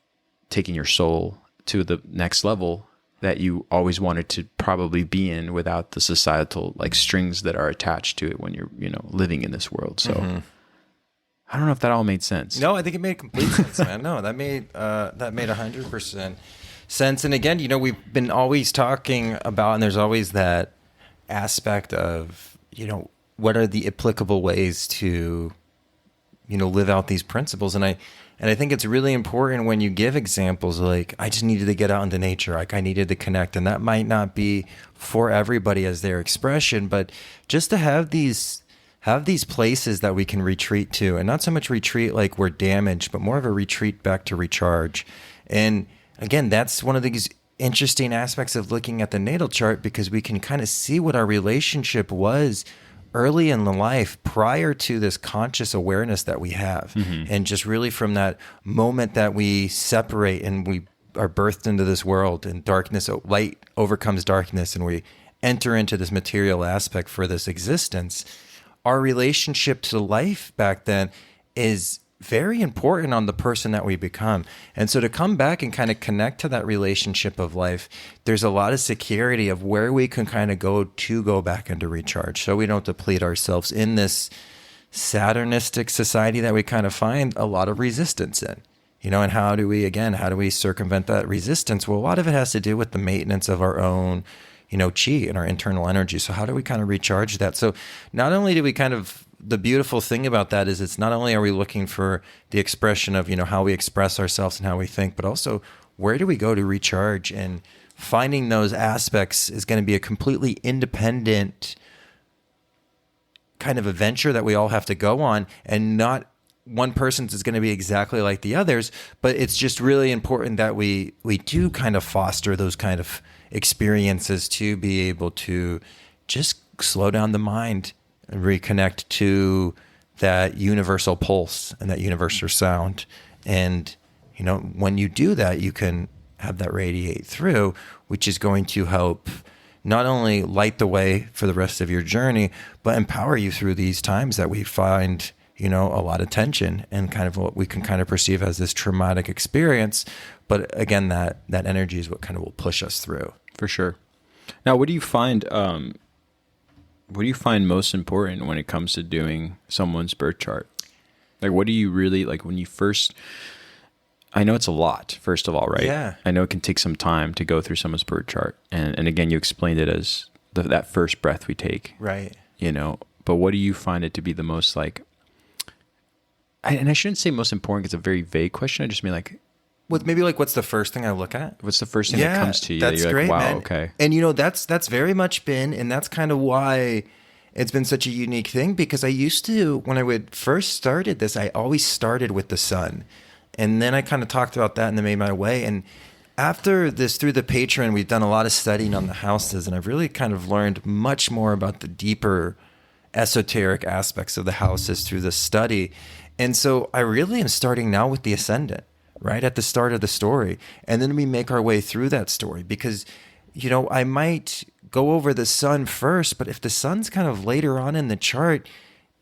taking your soul to the next level that you always wanted to probably be in without the societal like strings that are attached to it when you're, living in this world. So I don't know if that all made sense. No, I think it made complete sense, man. No, that made 100% sense. And again, we've been always talking about, and there's always that aspect of, what are the applicable ways to, live out these principles. And I think it's really important when you give examples like, I just needed to get out into nature, like I needed to connect. And that might not be for everybody as their expression, but just to have these places that we can retreat to, and not so much retreat like we're damaged, but more of a retreat back to recharge. And again, that's one of these interesting aspects of looking at the natal chart, because we can kind of see what our relationship was early in the life prior to this conscious awareness that we have. And just really from that moment that we separate and we are birthed into this world, and light overcomes darkness, and we enter into this material aspect for this existence, our relationship to life back then is very important on the person that we become. And so to come back and kind of connect to that relationship of life, there's a lot of security of where we can kind of go back into recharge, so we don't deplete ourselves in this Saturnistic society that we kind of find a lot of resistance in. And how do we circumvent that resistance? Well, a lot of it has to do with the maintenance of our own chi and our internal energy. So how do we kind of recharge that? So not only do we the beautiful thing about that is it's not only are we looking for the expression of, how we express ourselves and how we think, but also where do we go to recharge? And finding those aspects is going to be a completely independent kind of adventure that we all have to go on, and not one person's is going to be exactly like the others, but it's just really important that we do kind of foster those kind of experiences to be able to just slow down the mind and reconnect to that universal pulse and that universal sound. And, when you do that, you can have that radiate through, which is going to help not only light the way for the rest of your journey, but empower you through these times that we find, a lot of tension and kind of what we can kind of perceive as this traumatic experience. But again, that energy is what kind of will push us through. For sure. Now, what do you find most important when it comes to doing someone's birth chart? Like, what do you really like when you first? I know it's a lot, first of all, right? Yeah. I know it can take some time to go through someone's birth chart, and again, you explained it as that first breath we take, right? But what do you find it to be the most like? And I shouldn't say most important because it's a very vague question. I just mean like. Maybe like, what's the first thing I look at? What's the first thing that comes to you? That's that you're great, like, wow, man. okay. And that's very much been, and that's kind of why it's been such a unique thing, because I used to, when I would first started this, I always started with the sun. And then I kind of talked about that and then made my way. And after this, through the Patreon, we've done a lot of studying on the houses, and I've really kind of learned much more about the deeper esoteric aspects of the houses through the study. And so I really am starting now with the ascendant, right at the start of the story. And then we make our way through that story, because, I might go over the sun first, but if the sun's kind of later on in the chart,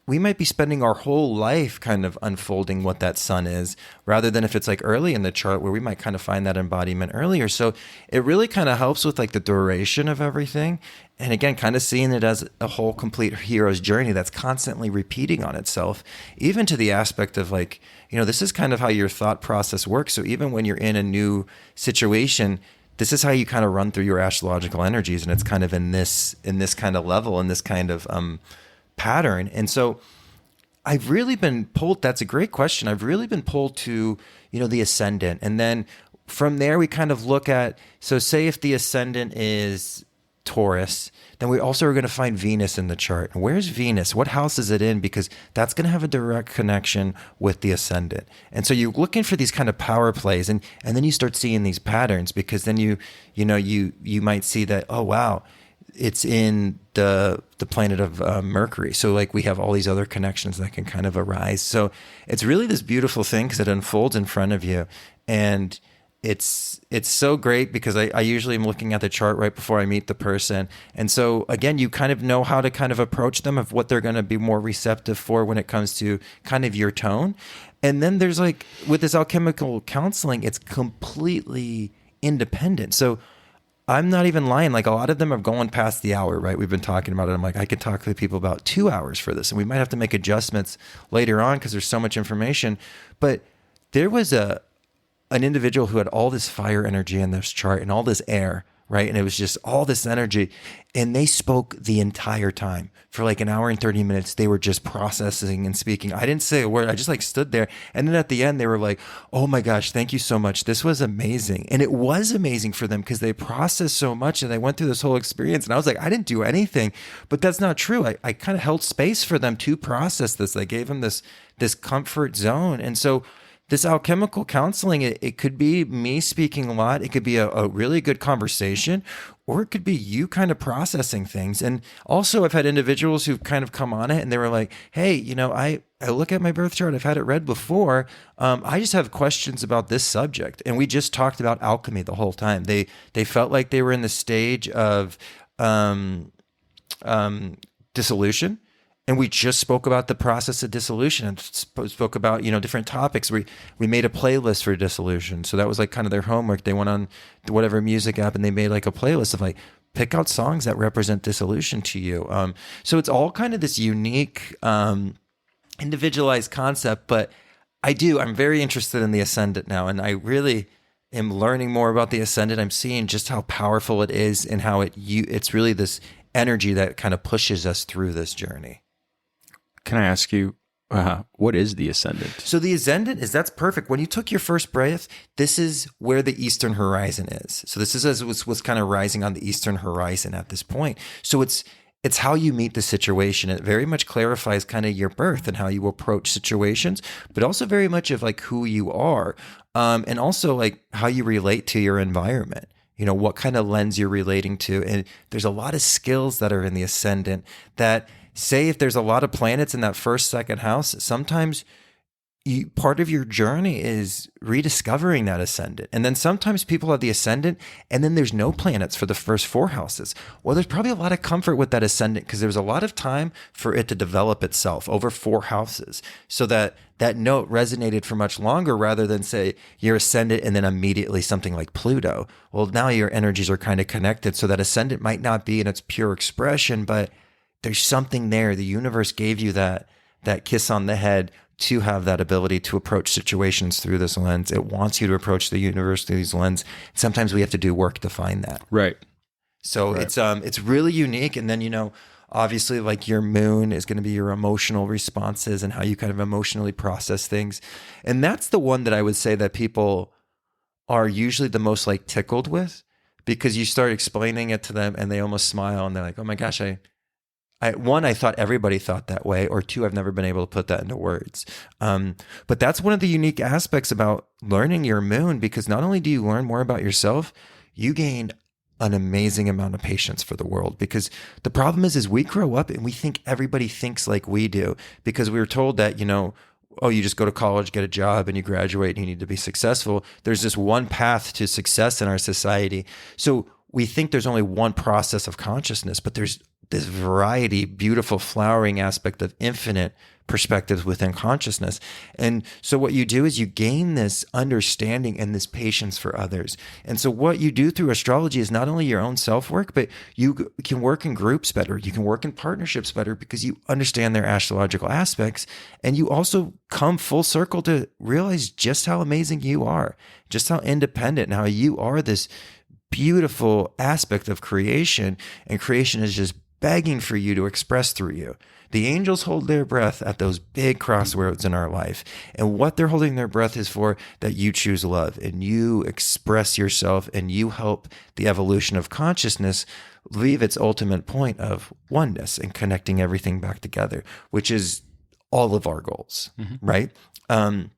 we might be spending our whole life kind of unfolding what that sun is, rather than if it's like early in the chart where we might kind of find that embodiment earlier. So it really kind of helps with like the duration of everything. And again, kind of seeing it as a whole complete hero's journey that's constantly repeating on itself, even to the aspect of like, this is kind of how your thought process works. So even when you're in a new situation, this is how you kind of run through your astrological energies. And it's kind of in this kind of level, in this kind of pattern. And so I've really been pulled. That's a great question. I've really been pulled to, the ascendant. And then from there, we kind of look at, so say if the ascendant is Taurus, then we also are going to find Venus in the chart. And where's Venus? What house is it in? Because that's going to have a direct connection with the ascendant. And so you're looking for these kind of power plays, and then you start seeing these patterns, because then you might see that, oh, wow, it's in the planet of Mercury. So like we have all these other connections that can kind of arise. So it's really this beautiful thing, because it unfolds in front of you. And it's so great because I usually am looking at the chart right before I meet the person. And so again, you kind of know how to kind of approach them of what they're going to be more receptive for when it comes to kind of your tone. And then there's like with this alchemical counseling, it's completely independent. So I'm not even lying. Like a lot of them are going past the hour, right? We've been talking about it. I'm like, I could talk to people about 2 hours for this, and we might have to make adjustments later on because there's so much information. But there was an individual who had all this fire energy in this chart and all this air, right? And it was just all this energy. And they spoke the entire time for like an hour and 30 minutes. They were just processing and speaking. I didn't say a word. I just like stood there. And then at the end, they were like, oh my gosh, thank you so much. This was amazing. And it was amazing for them because they processed so much and they went through this whole experience. And I was like, I didn't do anything, but that's not true. I kind of held space for them to process this. I gave them this comfort zone. And so this alchemical counseling, it could be me speaking a lot. It could be a really good conversation, or it could be you kind of processing things. And also I've had individuals who've kind of come on it and they were like, hey, you know, I look at my birth chart. I've had it read before. I just have questions about this subject. And we just talked about alchemy the whole time. They felt like they were in the stage of dissolution. And we just spoke about the process of dissolution and spoke about, you know, different topics. We made a playlist for dissolution. So that was like kind of their homework. They went on whatever music app and they made like a playlist of like, pick out songs that represent dissolution to you. So it's all kind of this unique, individualized concept. But I'm very interested in the ascendant now. And I really am learning more about the ascendant. I'm seeing just how powerful it is and how it's really this energy that kind of pushes us through this journey. Can I ask you, what is the ascendant? So the ascendant that's perfect. When you took your first breath, this is where the eastern horizon is. So this is what's kind of rising on the eastern horizon at this point. So it's how you meet the situation. It very much clarifies kind of your birth and how you approach situations, but also very much of like who you are, and also like how you relate to your environment. You know, what kind of lens you're relating to. And there's a lot of skills that are in the ascendant that say if there's a lot of planets in that first, second house, sometimes part of your journey is rediscovering that ascendant. And then sometimes people have the ascendant and then there's no planets for the first 4 houses. Well, there's probably a lot of comfort with that ascendant because there's a lot of time for it to develop itself over 4 houses so that note resonated for much longer rather than say you're ascendant and then immediately something like Pluto. Well, now your energies are kind of connected. So that ascendant might not be in its pure expression, but there's something there. The universe gave you that kiss on the head to have that ability to approach situations through this lens. It wants you to approach the universe through these lens. Sometimes we have to do work to find that. Right. So right. It's really unique. And then, you know, obviously like your moon is going to be your emotional responses and how you kind of emotionally process things. And that's the one that I would say that people are usually the most like tickled with, because you start explaining it to them and they almost smile and they're like, oh my gosh, I thought everybody thought that way, or 2, I've never been able to put that into words. But that's one of the unique aspects about learning your moon, because not only do you learn more about yourself, you gain an amazing amount of patience for the world. Because the problem is we grow up and we think everybody thinks like we do, because we were told that, you know, oh, you just go to college, get a job, and you graduate and you need to be successful. There's this one path to success in our society. So we think there's only one process of consciousness, but there's this variety, beautiful flowering aspect of infinite perspectives within consciousness. And so what you do is you gain this understanding and this patience for others. And so what you do through astrology is not only your own self-work, but you can work in groups better. You can work in partnerships better because you understand their astrological aspects. And you also come full circle to realize just how amazing you are, just how independent and how you are this beautiful aspect of creation. And creation is just begging for you to express through you. The angels hold their breath at those big crossroads in our life. And what they're holding their breath is for that you choose love and you express yourself and you help the evolution of consciousness leave its ultimate point of oneness and connecting everything back together, which is all of our goals, right? And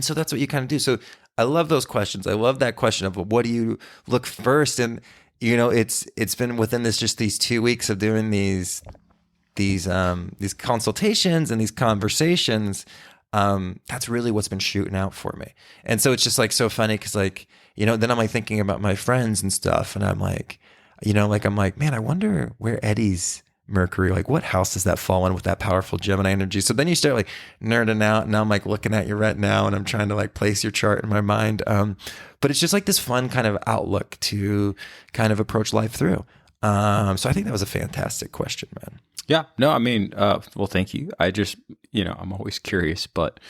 so that's what you kind of do. So I love those questions. I love that question of what do you look first? And you know, it's been within these 2 weeks of doing these consultations and these conversations. That's really what's been shooting out for me. And so it's just like so funny because like then I'm like thinking about my friends and stuff. And I'm like, I'm like, man, I wonder where Eddie's Mercury, like what house does that fall in with that powerful Gemini energy? So then you start like nerding out, and now I'm like looking at you right now, and I'm trying to like place your chart in my mind. But it's just like this fun kind of outlook to kind of approach life through. So I think that was a fantastic question, man. Yeah, no, I mean, well, thank you. I just, I'm always curious, but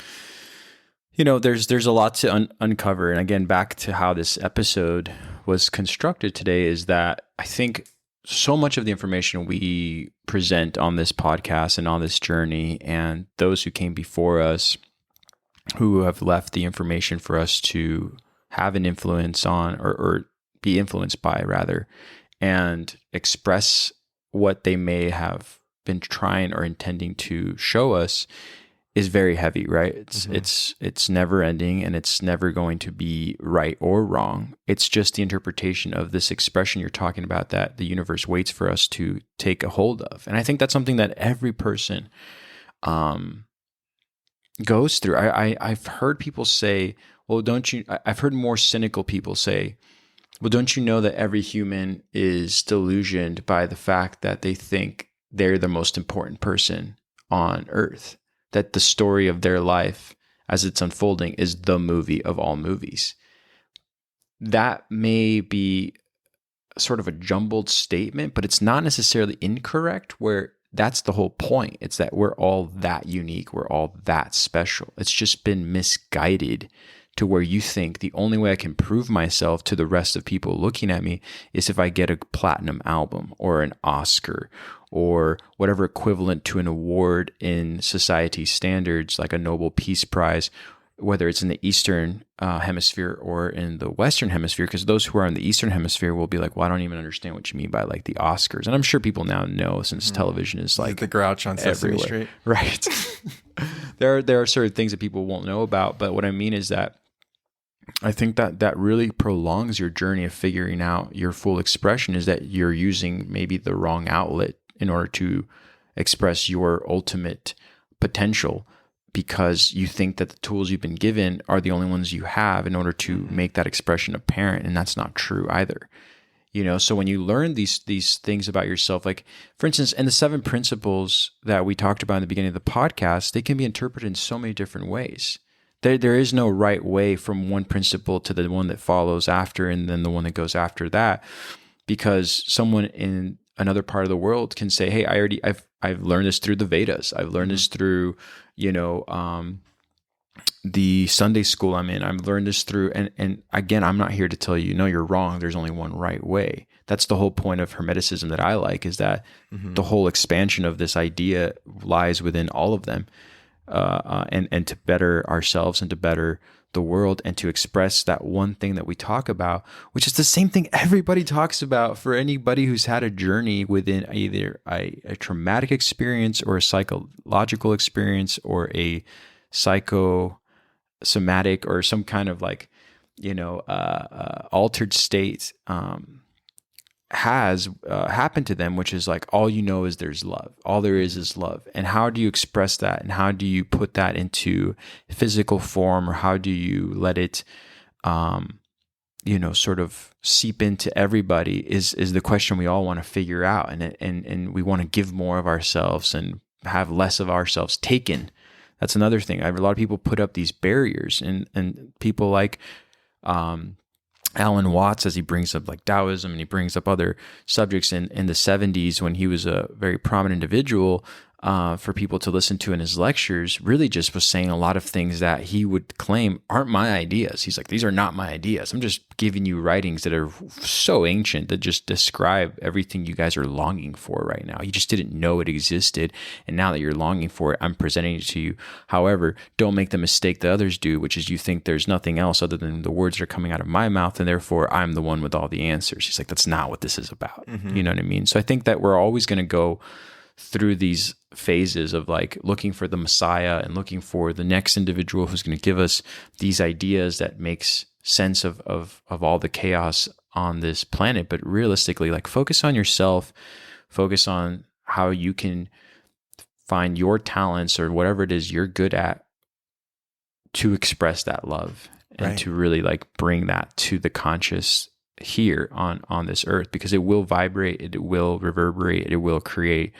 there's a lot to uncover. And again, back to how this episode was constructed today is that I think so much of the information we present on this podcast and on this journey, and those who came before us, who have left the information for us to have an influence on, or be influenced by rather, and express what they may have been trying or intending to show us, is very heavy, right? It's never ending, and it's never going to be right or wrong. It's just the interpretation of this expression you're talking about that the universe waits for us to take a hold of. And I think that's something that every person goes through. I've heard people say, well, I've heard more cynical people say, well, don't you know that every human is delusioned by the fact that they think they're the most important person on earth? That the story of their life as it's unfolding is the movie of all movies. That may be sort of a jumbled statement, but it's not necessarily incorrect, where that's the whole point. It's that we're all that unique. We're all that special. It's just been misguided to where you think the only way I can prove myself to the rest of people looking at me is if I get a platinum album or an Oscar or whatever equivalent to an award in society standards, like a Nobel Peace Prize, whether it's in the Eastern hemisphere or in the Western hemisphere, because those who are in the Eastern hemisphere will be like, well, I don't even understand what you mean by like the Oscars. And I'm sure people now know, since television is like the Grouch on Sesame everywhere. Street. Right. There are certain things that people won't know about, but what I mean is that I think that really prolongs your journey of figuring out your full expression, is that you're using maybe the wrong outlet in order to express your ultimate potential, because you think that the tools you've been given are the only ones you have in order to make that expression apparent. And that's not true either. So when you learn these things about yourself, like for instance, and the 7 principles that we talked about in the beginning of the podcast, they can be interpreted in so many different ways. There is no right way from one principle to the one that follows after, and then the one that goes after that, because someone in another part of the world can say, hey, I've learned this through the Vedas. I've learned this through, the Sunday school I'm in. I've learned this through, and again, I'm not here to tell you, no, you're wrong. There's only one right way. That's the whole point of Hermeticism that I like, is that the whole expansion of this idea lies within all of them. And to better ourselves and to better the world and to express that one thing that we talk about, which is the same thing everybody talks about for anybody who's had a journey within either a traumatic experience or a psychological experience or a psychosomatic or some kind of like, altered state, has happened to them, which is like, all you know is there's love. All there is love. And how do you express that? And how do you put that into physical form, or how do you let it, sort of seep into everybody is the question we all want to figure out. And we want to give more of ourselves and have less of ourselves taken. That's another thing. A lot of people put up these barriers, and people like, Alan Watts, as he brings up like Taoism and he brings up other subjects in the 70s when he was a very prominent individual, for people to listen to in his lectures, really just was saying a lot of things that he would claim aren't my ideas. He's like, these are not my ideas. I'm just giving you writings that are so ancient that just describe everything you guys are longing for right now. You just didn't know it existed. And now that you're longing for it, I'm presenting it to you. However, don't make the mistake that others do, which is you think there's nothing else other than the words that are coming out of my mouth, and therefore I'm the one with all the answers. He's like, that's not what this is about. You know what I mean? So I think that we're always going to go through these phases of like looking for the Messiah and looking for the next individual who's going to give us these ideas that makes sense of all the chaos on this planet. But realistically, like, focus on yourself, focus on how you can find your talents or whatever it is you're good at to express that love. and to really like bring that to the conscious here on this earth, because it will vibrate, it will reverberate, it will create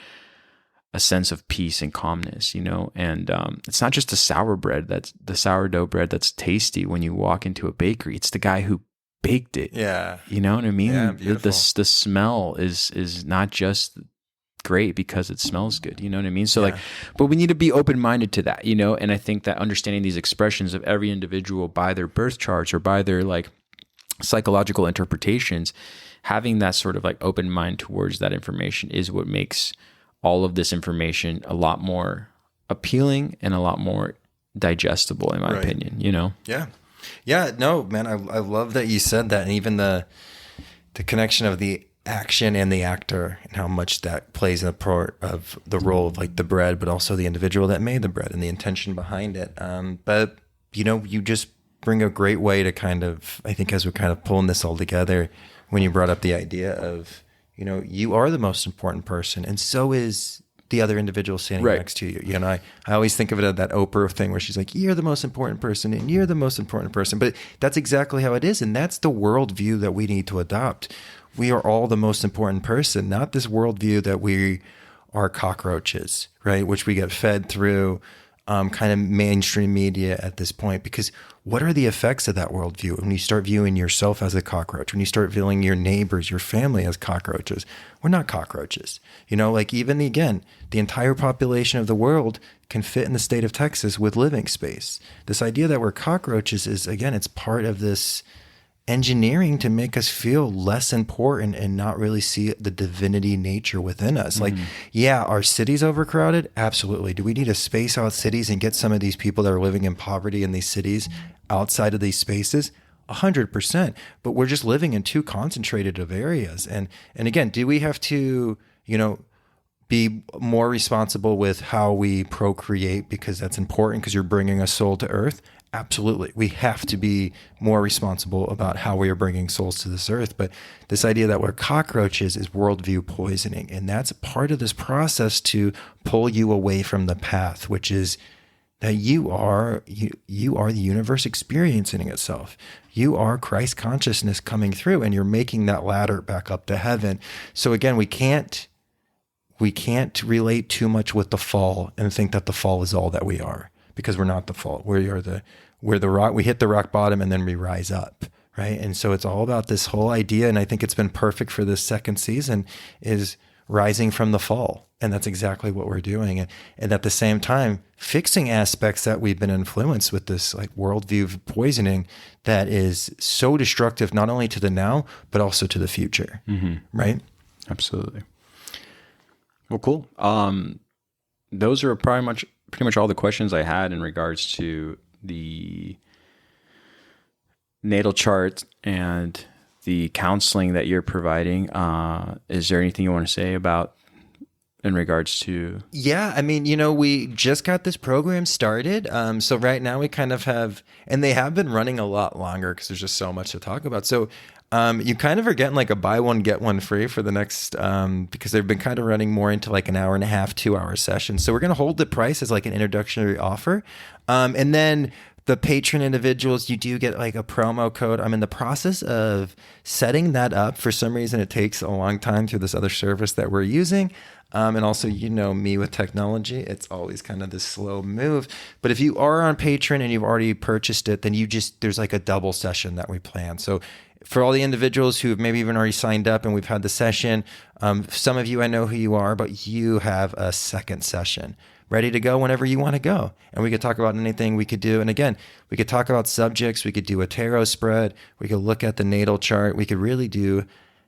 a sense of peace and calmness, and it's not just the sourdough bread that's tasty when you walk into a bakery. It's the guy who baked it. Yeah. You know what I mean? Yeah, the smell is not just great because it smells good. You know what I mean? So but we need to be open-minded to that, and I think that understanding these expressions of every individual by their birth charts or by their like psychological interpretations, having that sort of like open mind towards that information is what makes all of this information a lot more appealing and a lot more digestible, in my opinion, Yeah, no, man, I love that you said that. And even the connection of the action and the actor and how much that plays a part of the role of like the bread, but also the individual that made the bread and the intention behind it. But you just bring a great way to kind of, I think as we're kind of pulling this all together, when you brought up the idea of, you are the most important person, and so is the other individual standing next to you. I always think of it as that Oprah thing where she's like, you're the most important person and you're the most important person. But that's exactly how it is. And that's the worldview that we need to adopt. We are all the most important person, not this worldview that we are cockroaches, right? Which we get fed through kind of mainstream media at this point. Because what are the effects of that worldview when you start viewing yourself as a cockroach, when you start viewing your neighbors, your family as cockroaches? We're not cockroaches. Like even again, the entire population of the world can fit in the state of Texas with living space. This idea that we're cockroaches is, again, it's part of this engineering to make us feel less important and not really see the divinity nature within us. Like, are cities overcrowded? Absolutely. Do we need to space out cities and get some of these people that are living in poverty in these cities outside of these spaces? 100%. But we're just living in too concentrated of areas. And again, do we have to, be more responsible with how we procreate because that's important because you're bringing a soul to earth? Absolutely. We have to be more responsible about how we are bringing souls to this earth. But this idea that we're cockroaches is worldview poisoning. And that's part of this process to pull you away from the path, which is that you are the universe experiencing itself. You are Christ consciousness coming through, and you're making that ladder back up to heaven. So again, we can't relate too much with the fall and think that the fall is all that we are, because we're not the fall. We're the rock. We hit the rock bottom and then we rise up, right? And so it's all about this whole idea, and I think it's been perfect for this second season, is rising from the fall. And that's exactly what we're doing. And at the same time, fixing aspects that we've been influenced with this like worldview poisoning that is so destructive, not only to the now, but also to the future, right? Absolutely. Well, cool. Those are pretty much all the questions I had in regards to the natal chart and the counseling that you're providing. Is there anything you want to say about in regards to? Yeah, I mean, we just got this program started. So right now we kind of have, and they have been running a lot longer because there's just so much to talk about. So you kind of are getting like a buy one, get one free for the next, because they've been kind of running more into like an hour and a half, 2-hour sessions. So we're going to hold the price as like an introductory offer. And then the patron individuals, you do get like a promo code. I'm in the process of setting that up. For some reason, it takes a long time through this other service that we're using. And also, me with technology, it's always kind of this slow move. But if you are on Patreon and you've already purchased it, then there's like a double session that we plan. So for all the individuals who have maybe even already signed up and we've had the session, some of you, I know who you are, but you have a second session ready to go whenever you want to go. And we could talk about anything we could do. And again, we could talk about subjects. We could do a tarot spread. We could look at the natal chart. We could really do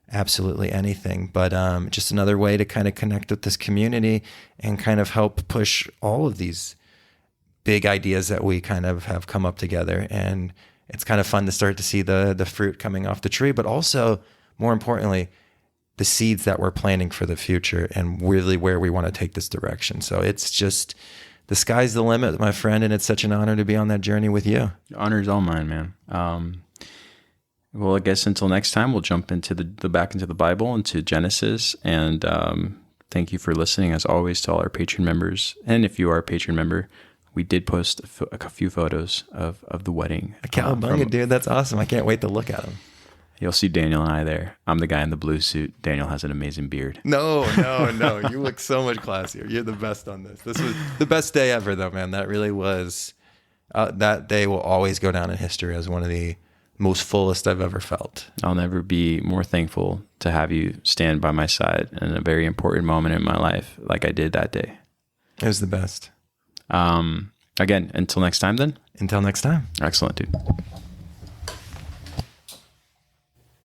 absolutely anything. But just another way to kind of connect with this community and kind of help push all of these big ideas that we kind of have come up together. And it's kind of fun to start to see the fruit coming off the tree, but also, more importantly, the seeds that we're planting for the future and really where we want to take this direction. So it's just, the sky's the limit, my friend, and it's such an honor to be on that journey with you. The honor's all mine, man. Well, I guess until next time, we'll jump into back into the Bible, into Genesis, and thank you for listening, as always, to all our Patreon members. And if you are a Patreon member, we did post a few photos of the wedding. A cowabunga, dude. That's awesome. I can't wait to look at them. You'll see Daniel and I there. I'm the guy in the blue suit. Daniel has an amazing beard. No. You look so much classier. You're the best on this. This was the best day ever, though, man. That really was. That day will always go down in history as one of the most fullest I've ever felt. I'll never be more thankful to have you stand by my side in a very important moment in my life like I did that day. It was the best. Again, until next time then. Until next time. Excellent, dude.